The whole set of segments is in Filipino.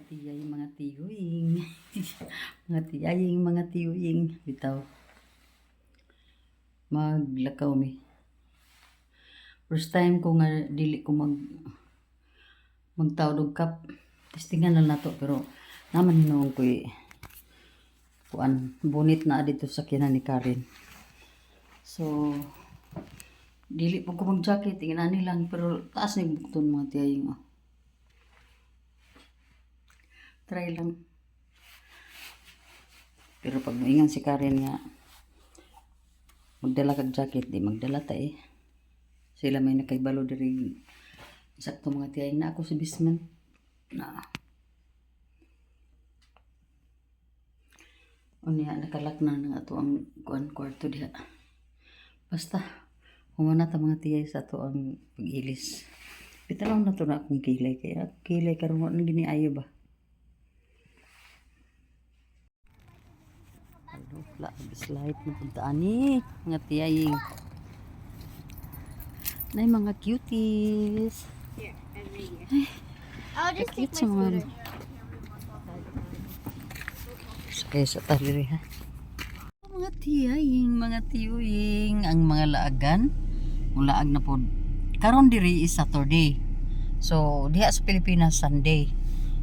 tiyay, mga tiyuing. Mga tiyaying, mga tiyuing. Bitaw. Maglakaw mi. First time ko nga dili ko magtawad og cup. Testingan lang nato pero naman hinuong ko kuan bunit na dito sa kinan ni Karen. So dili po ko mag-jacket, inani lang pero taas ni bukton mga tiyaying. Try lang. Pero pag moingan si Karen nga magdala kag jacket, di magdala ta eh. Sila may nakaibalo diri sakto mga tiyaying na ako sa basement na unya nakalak na nga ato ang kuan kwarto diha. Basta humana ta mga tiyay sa ato ang pag-ilis. Bitalaw na to na akong kilay kaya kilay karon wa gini ayo ba. Wala, slide na puntaan ni mga tiyaying. Nay mga cuties. Ay, I'll just take cute my mga scooter. sakay sa taliri ha. Mga tiyaying, mga tiyuing, ang mga laagan. Laag na po. Karon diri is Saturday. So, diha sa Pilipinas Sunday.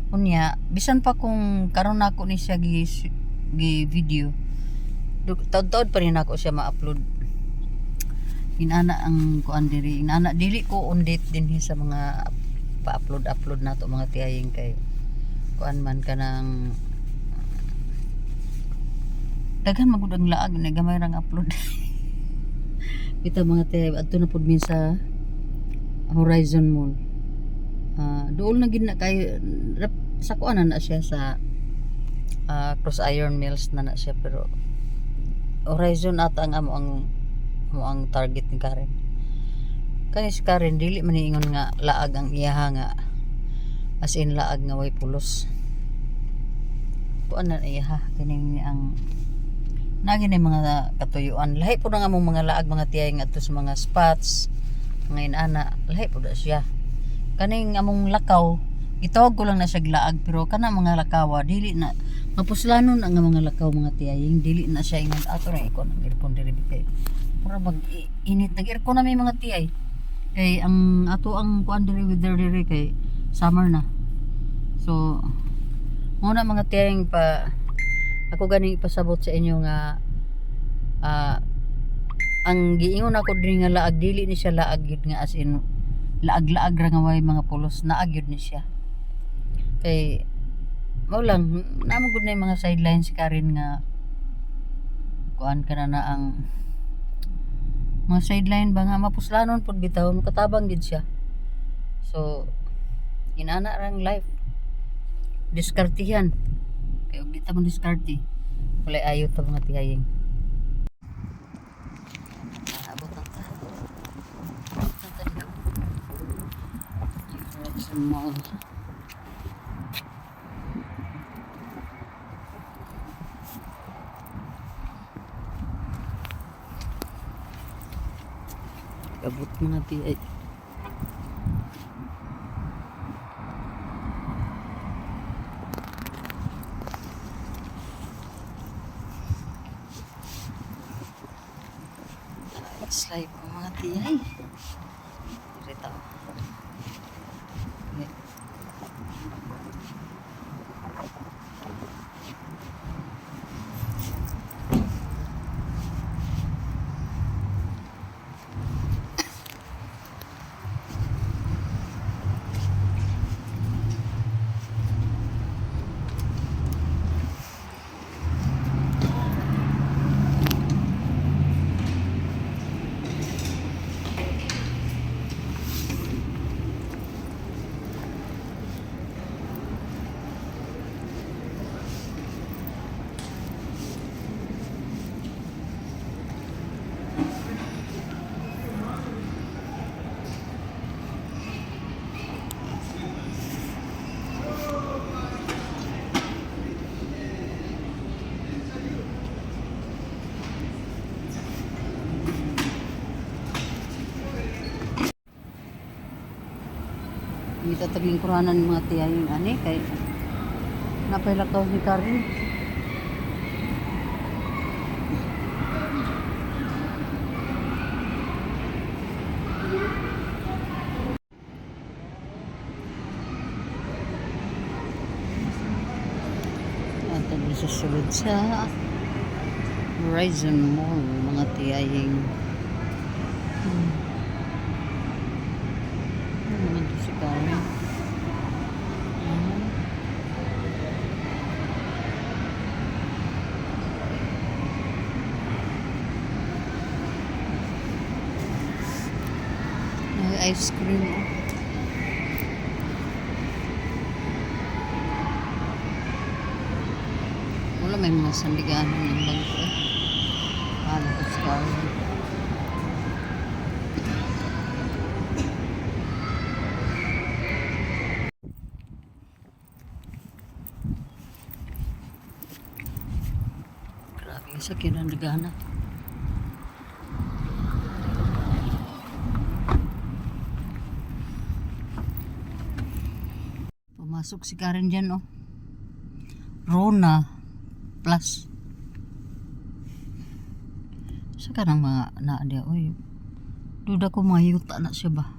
Unya, bisan pa kung karon nako ni siya gi video. Taud-taud pa rin ako siya ma-upload. Inana ang kuan diri, inana dili ko on date din sa mga pa-upload nato mga tiyaying kay kuan man kanang daghan magud ang laag na gamay rang upload. Kita mga tiyay adto na pud min sa Horizon Mall. Dool na gid na kay sa kuan na siya sa Cross Iron Mills na siya pero Horizon ata ang ang target ni Karen. Kani si Karen dili man ingon nga laag ang iyaha nga as in laag nga way pulos. Kuan na iyaha kani ang nagi ni mga katuyuan. Lahi po na nga mong mga laag mga tiyay nga sa mga spots mga inana lahi po na siya. Kaning among lakaw gitawag ko lang na siya laag pero kana mga lakawa dili na mapuslanon ang mga lakaw mga tiyaying dili na siya ingon ato na ikon ang aircon diri kay pura mag init nag aircon na may mga tiyay kay ang ato ang kuan diri weather diri kay summer na. So muna mga tiyaying pa ako ganing ipasabot sa inyo nga ang giingon ako diri nga laag dili ni siya laag gyud nga as in laag-laag ra nga way mga pulos naag gyud ni siya. Kay mo lang namo gud na yung mga sidelines si Karen nga kuan kana na ang mga sideline ba nga mapuslanon pud bitaw katabang gid siya. So inana rang life diskartihan kay ug dita man diskarte wala ayo ta mga tiyaying. Abot na ta. Mall. Abot mga tiyay. Slide po mga tiyay. Dito. Dito tabing kuranan mga tiyaying ani kay Napay ni Karin. At ang susunod sa Horizon Mall, mga tiyaying. Ano naman ito si Karin? Ice cream. Wala, may mga sandigahan ng bangko. Ano ko sa Karin. Grabe yung sakyan ng nagana. Pumasok si Karen dyan, oh. Rona Plus. Saka ng mga naadya, oy. Duda ko mga yuta na siya ba?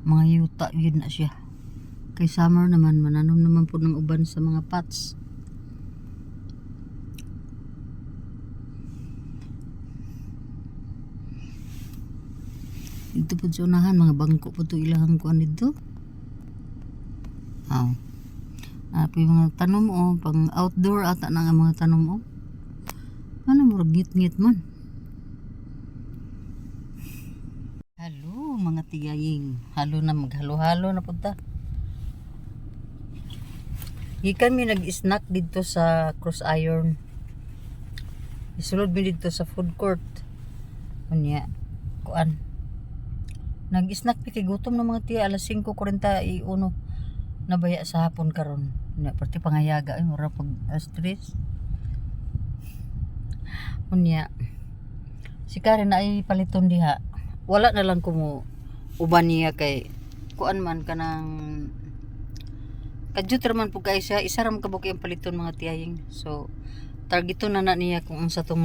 Mga yuta yun na siya. Kay summer naman, mananom naman po ng uban sa mga pots. Ito po sa unahan, mga bangko po ito ilahang kuan dito. Oh. Po yung mga tanom o, pang outdoor ata na nga mga tanom o. Ano mo, ngit-ngit man. Halo mga tiyaying. Halo na, maghalo-halo na punta. Ikan mi nag-snack dito sa Cross Iron. Isulod mi dito sa food court. Kunya, kuan. Nag-snack pi kay gutom ng mga tiya, alas 5:41. Nabaya sa hapon karon. Nya pati pangayaga ay mura pag stress. Unya. Si Karen na ay paliton diha. Wala na lang kumo uban niya kay kuan man kanang kadyut man pug kay siya isa ra man kabuk ang paliton mga tiyaying. So targeton na niya kung unsa tong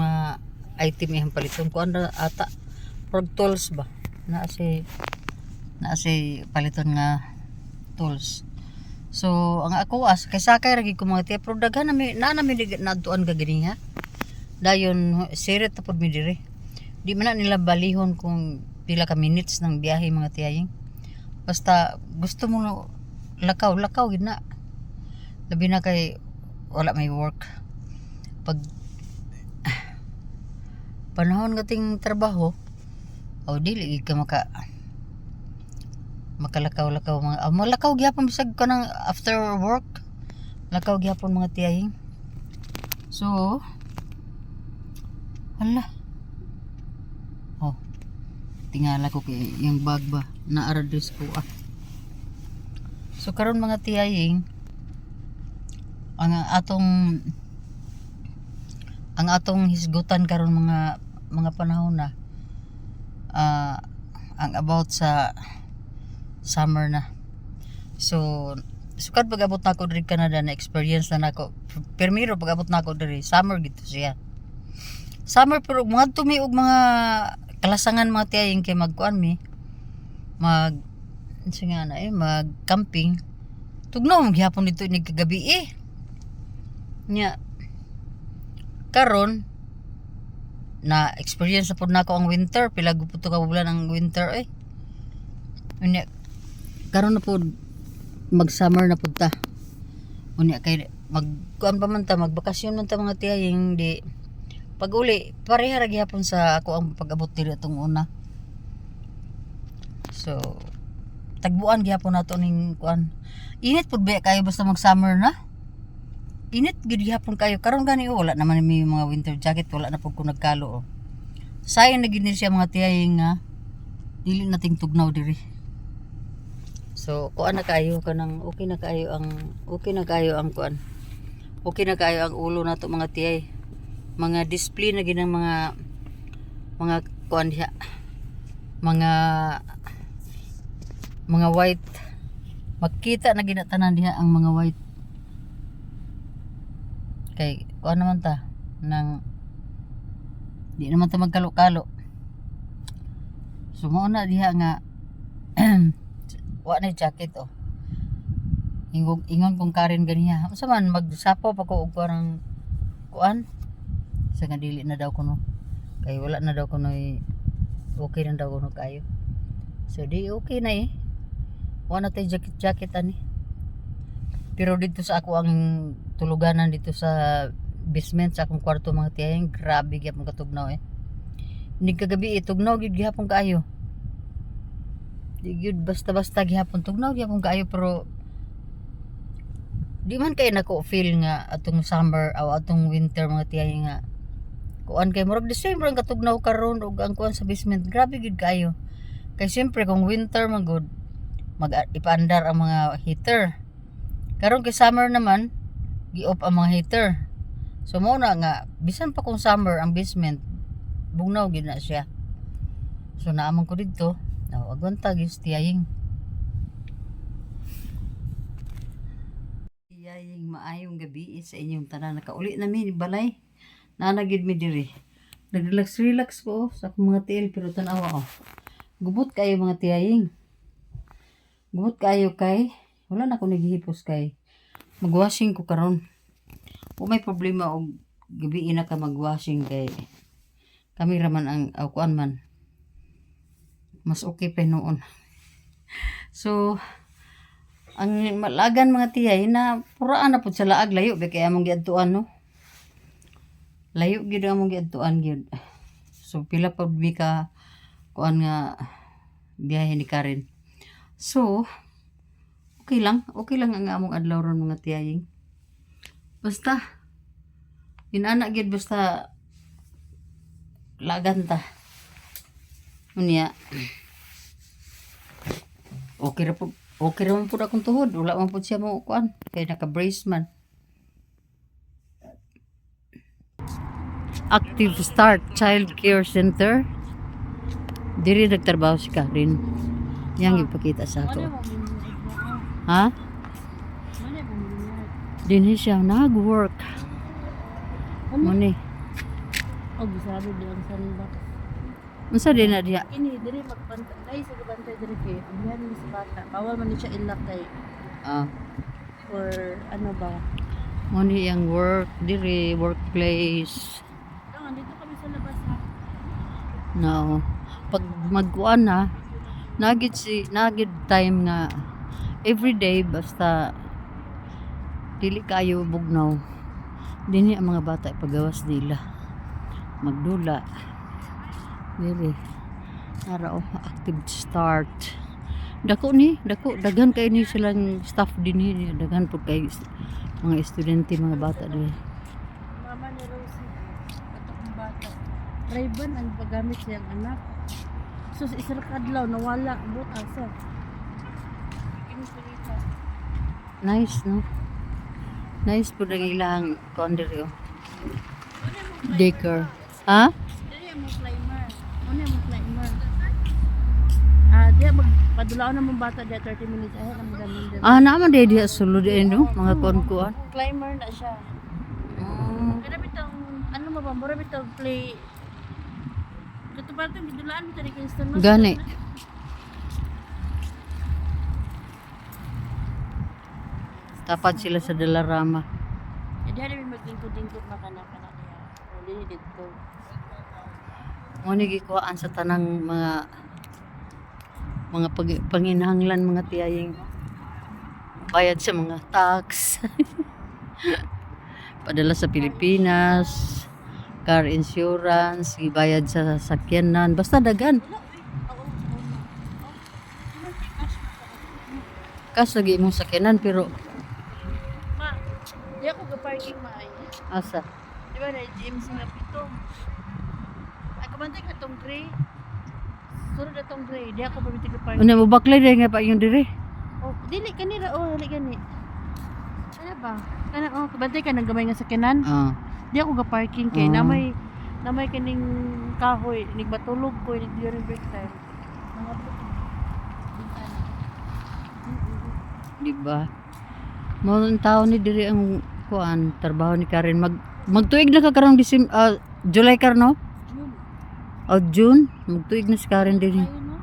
item iyang paliton kuan ra ata prog tools ba na si paliton nga tools. So ang ako kay sakay ra gid ko mga tiya pero daghan na nadtuan ka gini ha. Dayon sirit ta pud mi diri. Di man na nila balihon kung pila ka minutes ng biyahe mga tiyaying. Basta gusto mo lakaw gid na. Labi na kay wala may work. Pag panahon gating trabaho o dili ka makalakaw-lakaw mga malakaw gyapon bisag ka ng after work. Lakaw gyapon mga tiyaying. So hala. Oh. Tingala ko kay yung bag ba na aradis ko So karon mga tiyaying ang atong hisgutan karon mga panahon na ang about sa summer na. So sukad pag-abot na ako diri Canada na experience na nako. Primero pag-abot na ako diri summer gito siya. Summer pero mga tumi og mga kalasangan mga tiyaying kay magkuan mi mag camping. Tugnaw mo gihapon dito ni kagabi nya karon na experience na pud nako ang winter pila gud ka bulan ang winter nya karon na pud mag summer na pud ta unya kay magkuan pa man ta magbakasyon man ta mga tiyaying di pag uli pareha ra gihapon sa ako ang pag-abot diri atong una. So tagbuan gihapon nato ning kuan. Init pud ba kayo basta mag summer na? Init gid gihapon kayo karon gani wala naman may mga winter jacket wala na pud ko nagkalo sayang na gid ni siya mga tiyaying nga dili nating tugnaw diri. So kuan na kayo kanang okay na kayo ang kuan. Okay na kayo ang ulo nato mga tiyay. Mga display na ginang mga kuan diha. Mga white makita na ginatanan diha ang mga white kay kuan naman ta nang di naman ta magkalo-kalo. So mo na diha nga wa na jacket oh. Ingon kong Karen ganiya. Unsa man magsapaw pa ko og parang kuan sa nga dili na daw kuno. Kay wala na daw kuno okay na daw kuno kayo. So di okay na eh. Wa na tay jacket ani. Pero dito sa ako ang tuluganan dito sa basement sa akong kwarto mga tiyang grabe gyapon katugnaw eh. Hindi kagabi tugnaw gyud gihapon kaayo. Di gyud basta-basta gihapon tugnaw gyapon kaayo pero di man kay nako feel nga atong summer o atong winter mga tiyay nga kuan kay murag December ang katugnaw karon ug ang kuan sa basement grabe gyud kaayo. Kay siyempre kung winter man good ipaandar ang mga heater. Karon kay summer naman gi-off ang mga heater. So mo na nga bisan pa kung summer ang basement bugnaw gid na siya. So naamon ko didto, agwanta gyud tiyaying. Tiyaying maayong gabi sa inyong tanan. Nakauli na mi balay. Nanagid mi diri. Nag-relax ko sa akong mga tiil pero tanawa gubot kayo mga tiyaying. Gubot kayo kay wala na ko naghihipos kay magwashing ko karon. O may problema og gabi na ka magwashing kay kami raman ang kuan man. Mas okay pa noon. So ang malagan mga tiyay na puraan na pud sa laag layo ba kay among giadtuan no. Layo gyud among giadtuan gyud. So pila pa mi ka kuan nga biyahe ni Karen. So okay lang ang among adlaw ron mga tiyaying. Basta inana gyud basta lagan ta. Unya okay ra man pud akong tuhod, wala man pud siya mo kuan kay naka-brace man. Active Start Child Care Center. Diri nagtrabaho si Karen. Yang ipakita sa ato. Ha? Dinhi siya nag-work. Muni. Og bisado di ang sanda. Unsa din na diha? Ini diri magbantay sa bantay diri kay abihan ni sa bata. Bawal man ni siya ilak kay or ano ba? Muni yang work diri workplace. Dito kami sa labas ha. No. Pag magkuan na nagid time nga everyday basta dili kayo bugnaw. Dinhi ang mga bata pagawas nila. Magdula. Dili. Ara Active Start. Dako daghan kay ni silang staff dinhi, daghan pud kay mga estudyante mga bata dinhi. Mama ni Rosie atong bata. Ray-Ban ang paggamit siyang anak. So sa isang kadlaw nawala but asa. Nice no. Nice po ang ilang kondiri oh. Daycare. Ha? Dili mo climber. Ano mo climber? Dia magpadulaw na mong bata dia 30 minutes ahead ang gamin. Naman diha sulod no mga konkuan. Climber na siya. Kada bitang ano mo ba mura bitang play. Katupad tong gidulaan mo tadi Kingston mas. Gani. Tapat sila sa Dalarama. Jadi ada maglingkod-lingkod na kana-kana niya. O dili dito. Mo ni gikuhaan sa tanang mga panginahanglan mga tiyaying bayad sa mga tax. Padala sa Pilipinas, car insurance, gibayad sa sasakyanan, basta dagan. Kaso lagi imong sakyanan pero Ma, di ako ga-parking maay. asa? Di ba na GMC nga pito? Ako bantay ka tong gray. Suro na tong gray. Di ako pabiti ga-parking. Una mo baklay dahil nga pa yung dire. Oh, dili kanira. Oh, dili gani. Ano ba? Kana kabantay ka nang gamay nga sakyanan. Di ako ga-parking kay namay kaning kahoy, nigbatulog ko during break time. Mga Di ba? Mga tao ni dire ang kuan trabaho ni Karen magtuig na ka karong July kar no? June. O June, magtuig na si Karen din Ayun no.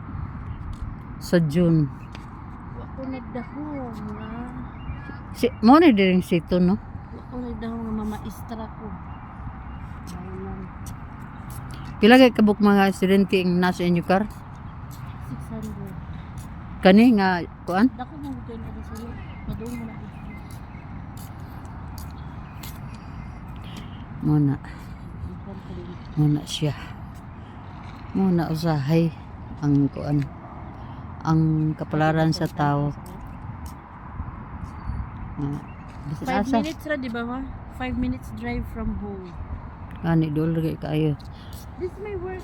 sa June. Ako nagdahong nga. Mo ni din sito no? Ako nagdahong nga mamaistra ko. Ayun. Pila kay kabuk mga estudyante ang nasa inyo kar? 600. Kani nga kuan? Dako mo kayo na sila. Madung mo na dito. Muna siya. Muna usahay ang kuan. Ang kapalaran sa tao. Bisan 5 asa. minutes ra di ba ma? 5 minutes drive from home. Ani dol kay kayo. This may work.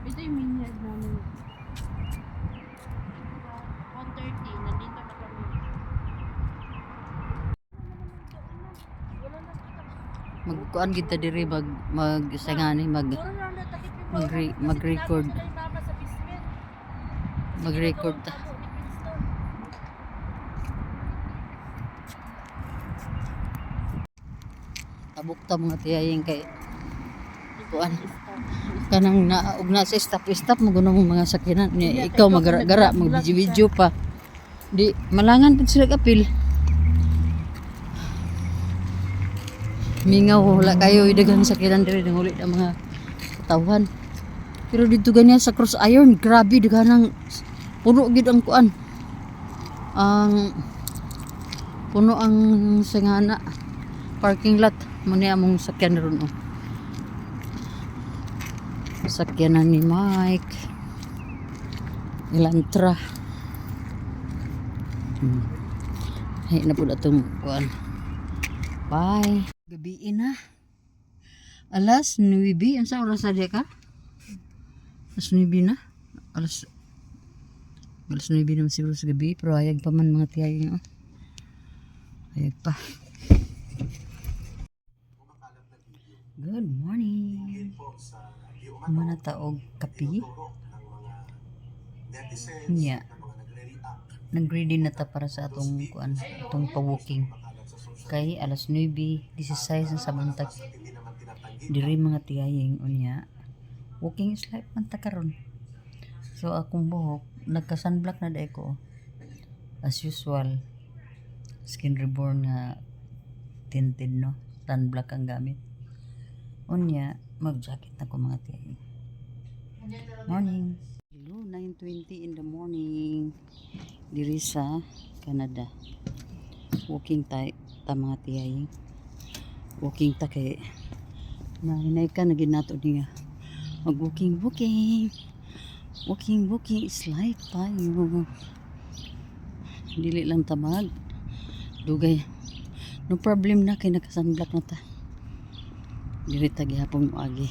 Ito yung miniad namin. 1:30, nandito na kami. Magkuan kita diri magsangani mag-record. Mag-record ta. Tabuk ta mga tiyayeng kay kuan kanang naog na sa stop mo guno mga sakinan ni ikaw magara mag-video pa di malangan pud sila kapil mingaw wala kayo idagang sakinan diri ng ulit ang mga tawhan pero dito ganyan sa Cross Iron grabe daganang puno gid ang kuan ang puno ang singana parking lot muna among sakyan ron oh. Sakyanan ni Mike Elantra hay na po atong kuan bye gabi na alas 9 ansa oras na ka alas 9 na alas 9 na siguro sa gabi pero hayag pa man mga tiyay oh. Hayag pa. Good morning. Mana taog kapi? Nya. Nag-ready na ta para sa atong kuan, atong pa-walking. Kay alas 9:16 sa buntag. Diri mga tiyayeng unya. Walking is life man ta karon. So akong buhok nagka-sunblock na dai ko. As usual. Skin reborn nga tinted no. Sunblock ang gamit. Unya, mag-jacket na ko mga tiyan. Morning. Hello, 9:20 in the morning. Diri sa Canada. Walking ta mga tiyan. Walking ta kay nahinay ka na ginato niya. Mag-walking. Walking is life tayo. Dili lang tamag. Dugay. No problem na kay naka-sunblock na ta. Dili ta gihapon mo agi.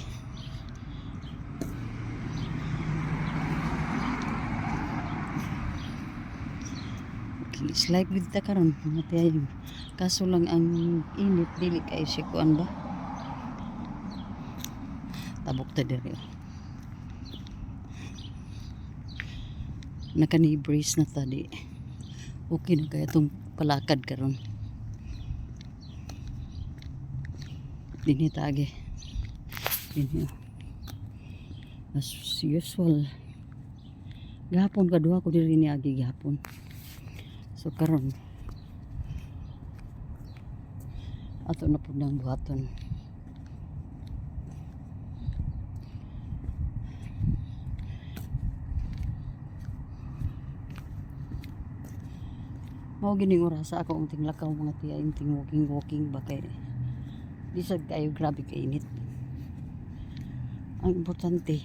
Okay, it's like with ta karon mga tiyayon. Kaso lang ang init dili kay siya kuan ba? Tabok ta diri. Naka-knee-brace na ta di. Okay na kaya itong palakad karon. Dini tage. Dini. As usual. Gahapon kadua ko diri ni agi gahapon. So karon ato na pud nang buhaton. Mao gining oras ako ang tinglakaw mga tiya ting walking ba kay di sad kayo grabe kainit. Ang importante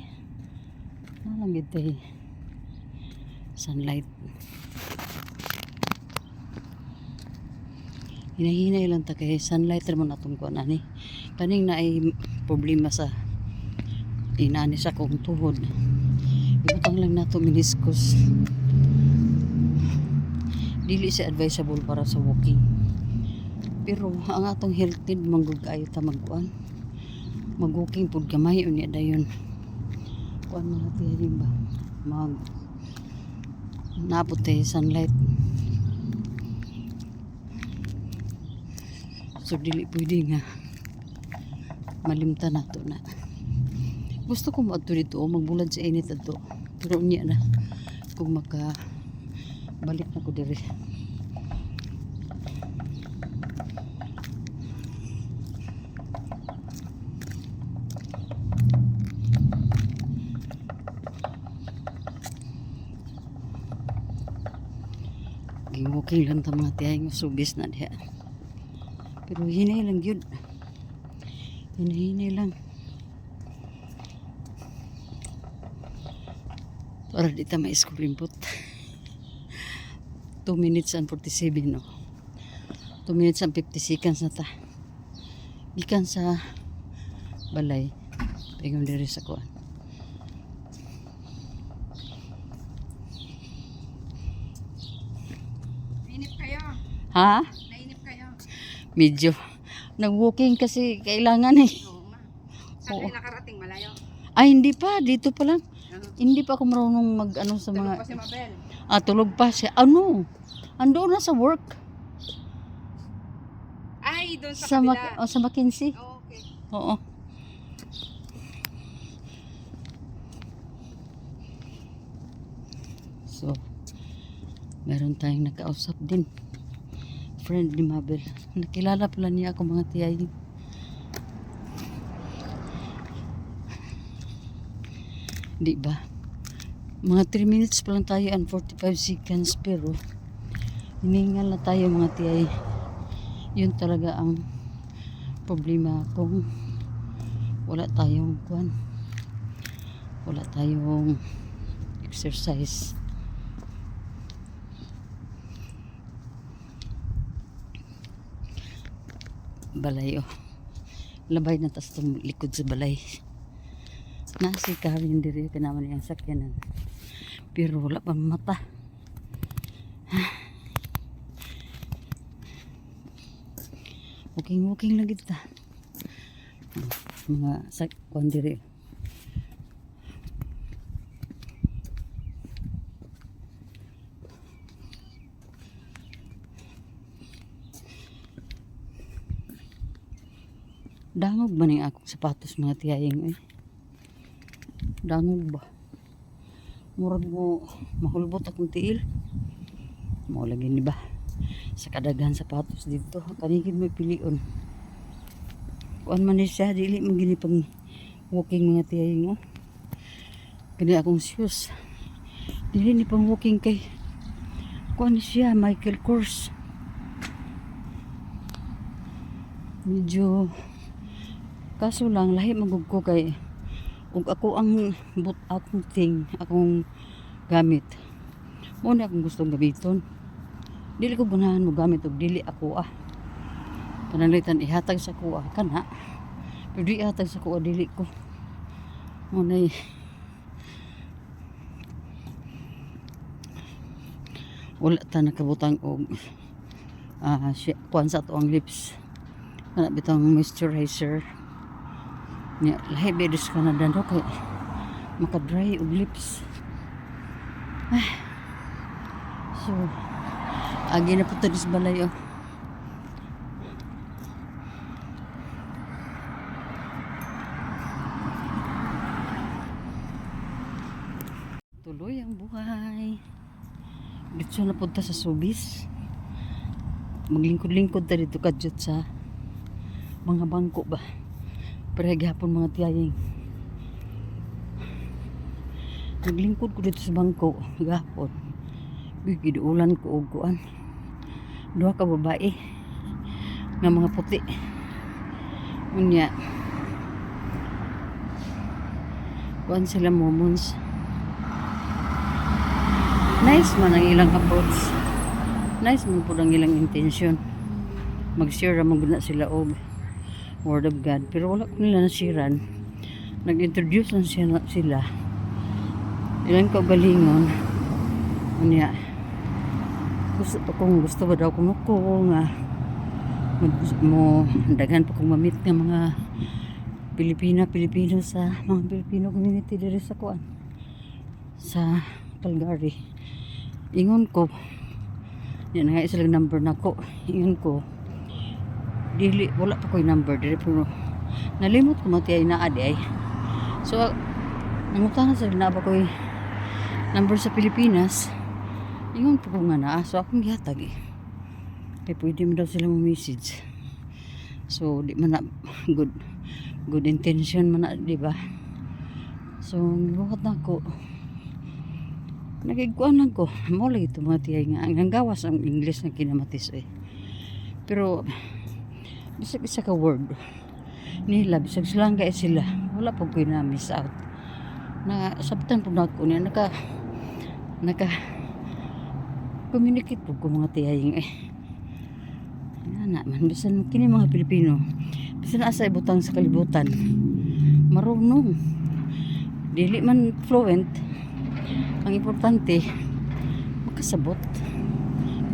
nalang gid sunlight. Hinahinay lang ta kay sunlight ramon atong kuan ani. Kaning na ay problema sa inani sa kong tuhod. Ibutang lang nato meniscus. Dili siya advisable para sa walking. Pero ang atong healthy manggug kayo ta magkuan. Mag-walking pud gamay unya dayon. kuan mga tiyahin ba mag naputi sunlight. So dili pwede nga malimtan nato na. Gusto ko maadto dito magbulad sa init adto. Pero unya na kung maka balik na ko diri. Walking lang ta mga tiyahin nga subis na diha. Pero hinay lang yun. Hinay lang. Para di ta ma-skulimpot. 2 minutes and 47 no. 2 minutes and 50 seconds na ta. Gikan sa balay. Paingon diri sa kuan. Nainip kayo? Ha? Nainip kayo? Medyo. Nag-walking kasi kailangan eh. Oo nga. Saan kayo nakarating? Malayo? Ay, hindi pa. Dito pa lang. Hindi pa ako marunong mag-ano sa Tulog mga... pa si Mabel. tulog pa siya. Ano? Ando na sa work. Ay, doon sa Sa, kabila. sa McKinsey. Oh, okay. Oo. So, meron tayong nakausap din. Friend ni Mabel. Nakilala pala niya ako mga tiyahin. Di ba? Mga 3 minutes pa lang tayo and 45 seconds pero hiningal na tayo mga tiyay. Yun talaga ang problema kung wala tayong kuan. Wala tayong exercise. Balay oh. Labay na tas likod sa balay. Nasi Karen diri ka naman yung sakyanan. Pero wala pang mata. Walking lang kita. Mga sakyan diri. Dangog ba ning akong sapatos mga tiyayeng eh? Dangog ba? Murag mo mahulbot akong tiil. Mo lagi ni ba? Sa kadaghan sapatos dito, kanigid mo pilion. Kuan man ni siya dili man gini pang walking mga tiyayeng oh. Kani akong shoes. Dili ni pang walking kay kuan ni siya Michael Kors. Medyo kaso lang lahi magug ko kay ug ako ang akong thing, akong gamit. Mo na akong gustong gamiton. Dili ko ganahan mo gamit og dili ako panalitan ihatag sa kuha kana. Pero di ihatag sa kuha dili ko. Mo na wala ta nakabutang og kuan sa to ang lips. Kana bitang moisturizer. Nya lahi bedes ka na dando kay maka-dry og lips. So agi na po sa balay oh. Tuloy ang buhay. Dito na punta sa Subis. Maglingkod-lingkod ta dito kadyot sa mga bangko ba. Pero gihapon mga tiyayeng. Naglingkod ko dito sa bangko gihapon. Giduulan ko og kuan. 2 ka babae nga mga puti. Unya. Kuan sila moments. Nice man ang ilang approach. Nice man po ang ilang intention. Mag-share ramang guna sila og Word of God. Pero wala ko nila nasiran. Nag-introduce lang sila. Ilan ko galingon. Unya. Gusto ba daw ko nga mo daghan pa kong mamit ng mga Pilipino sa mga Filipino community diri sa kuan sa Calgary. Ingon ko, yan nga isa lang number nako. Ingon ko, dili wala pa ko'y number diri pero nalimot ko matiyay na adi ay. So nangutangan sa na ba ko'y number sa Pilipinas. Ingon po ko nga na, so akong gihatag eh. Kaya pwede mo daw sila message. So di man na good intention man na, di ba? So gibuhat na ko. Nagiguan lang ko. Mo lagi ito mga tiyay nga. Ang gawas ang English na kinamatis eh. Pero bisag isa ka word nila, bisag silang gaya sila. Wala po ko na miss out. Na sabtan po na ako niya. Naka communicate po ko mga tiyay eh. Ana man bisan kini mga Pilipino bisan asa ibutang sa kalibutan marunong dili man fluent, ang importante makasabot,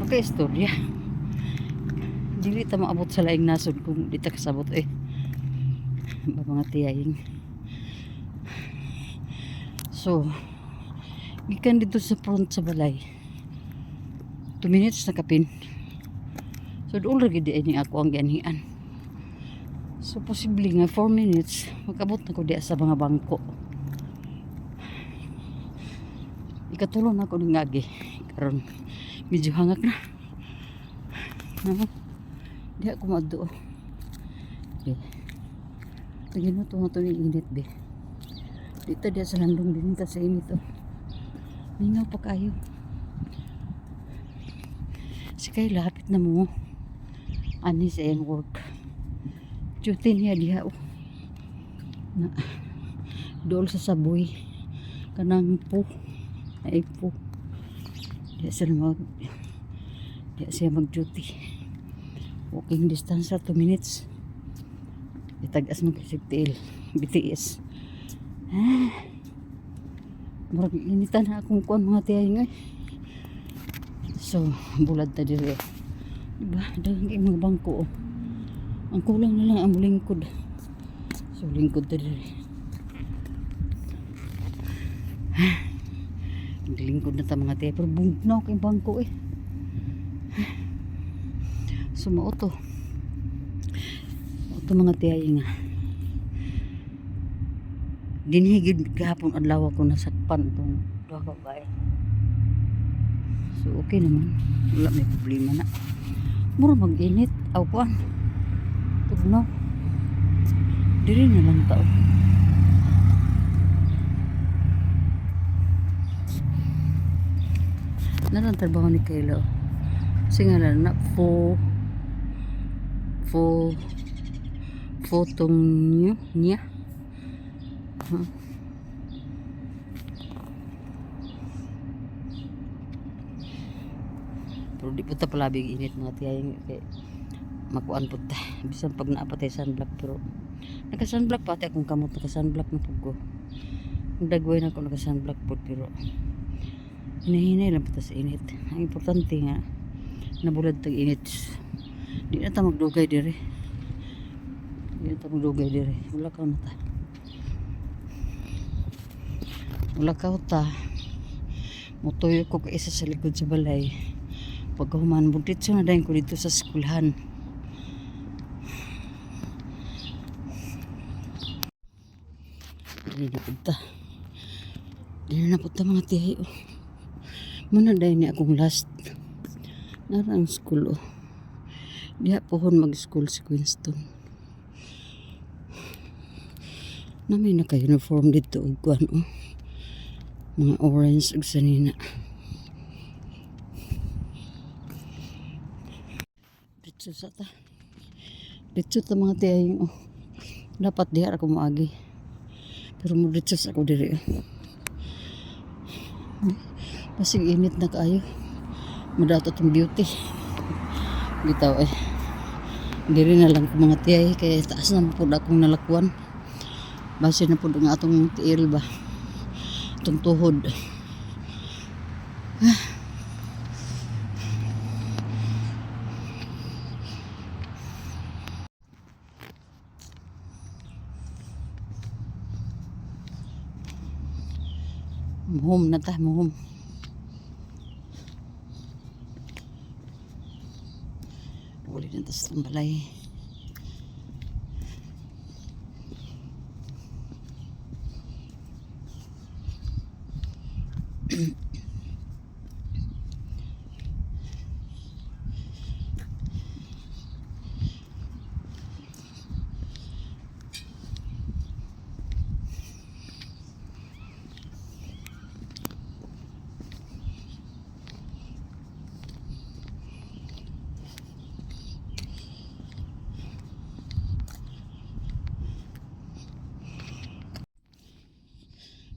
makaistorya. Dili ta maabot sa laing nasod kung di ta kasabot eh mga tiyaying. So gikan dito sa front sa balay 2 minutes na kapin. So doon lagi di ini ako ang ganian. So posible nga 4 minutes magabot na ko di sa mga bangko. Ikatulong ako ng ngagi karon medyo hangak na. Di ako maadto. Okay. Tingin mo ito ng init be. Dito dia sa landong din ta sa init oh. Mingaw pa kayo. Sikay lapit na mo. Ani sa iyang work. Duty niya diha oh. Na dool sa saboy. Kanang po. Ay po. Diya siya mag-duty. Walking distance sa 2 minutes. Itagas mo kasi BTS. Murag initan na akong kuan mga tiyay nga. So, bulad ta dire. Diba? Dagang kay mga bangko oh. Ang kulang na lang ang lingkod. So, lingkod ta dire. Lingkod na ta mga tiyay. Pero bugnaw kay bangko eh. So, mauto. Mauto mga tiyay nga. Dinhigid gahapon adlaw ako nasakpan itong duha ka babae. So okay naman, wala may problema na. Mura mag-init, awpuan. Tugnaw. Diri na lang tao. Nalang trabaho ni Kayla. Singalan na fotong niya. Pero di po ta palabig init mga tiyay kay makuan po ta bisan pag naapatay sunblock. Pero naka sunblock pati akong kamot, naka sunblock na po ko. Dagway na ako naka sunblock po pero hinahinay lang po ta sa init. Ang importante nga nabulad tag init. Di na ta magdugay dire. Wala ka na ta. Wala ka ta. Mutuyo ko ka isa sa likod sa balay. Pag human buditso na dahin ko dito sa eskwelahan. Dili na punta mga tiyahe oh. Muna dahin ni akong last narang school oh. Diha pohon mag-school si Winston. Namin naka-uniform dito og kuan oh. Mga orange ug sanina. Dito ta mga tiyay oh. Dapat diha ako moagi. Pero mo dito ako diri oh. Pasig init na kaayo. Madato tong beauty. Bitaw eh. Diri na lang ko mga tiyay kay taas na po akong nalakuan. Base na po nga atong tiil ba. Itong tuhod. Home na ta, home. Uli na tas ng balay.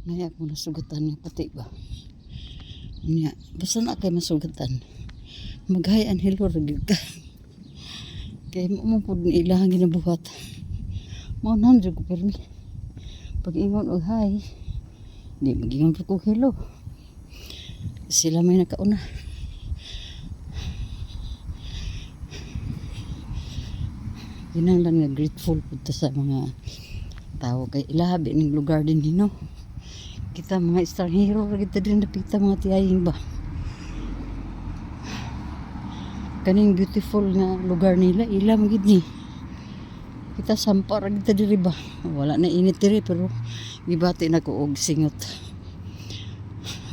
Naya ko nasugatan niya pati ba? Niya, basta na kay masugatan. Maghayan hello ragig ka. Kay mo po ilang ginabuhat. Maunan jud ko permi. Pag ingon og hi, di magingon ko hello. Sila may nakauna. Kinahanglan nga grateful pud ta sa mga tao kay ilabi ning lugar din dino. Kita mga star hero ra kita din napita mga tiyaying ba. Kaning beautiful nga lugar nila ila magid ni. Kita sampa ra kita diri ba. Wala na init diri pero gibati na ko og singot.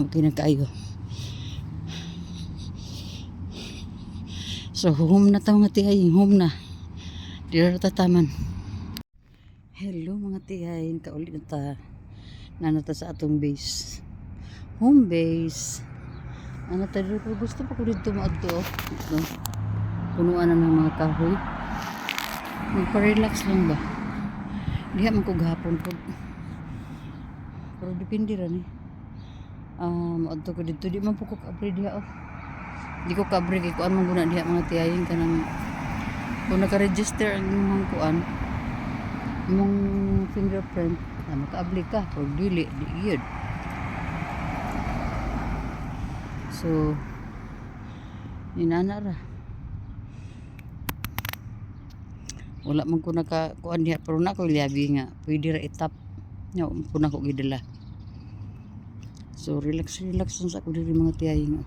Okay na kayo. So home na ta mga tiyaying, home na. Dira ta taman. Hello mga tiyaying, kauli na ta. Nanata sa atong base. Home base. Ano tayo ko gusto pa ko dito maadto. Ito. Punuan na ng mga kahoy. Magpa-relax lang ba? Diha man ko gahapon po. Pero depende ra ni. Maadto ko dito di man po ko kabre diha oh. Di ko kabre kay kuan man guna diha mga tiyaying kanang kung naka-register ang imong kuan imong fingerprint na makaabli ka or dili di yun. So ninana ra wala man ko nakakuan diha pero na ko liabi nga pwede ra itap nya po na ko gidala. So relax lang sa ko diri mga tiyaying.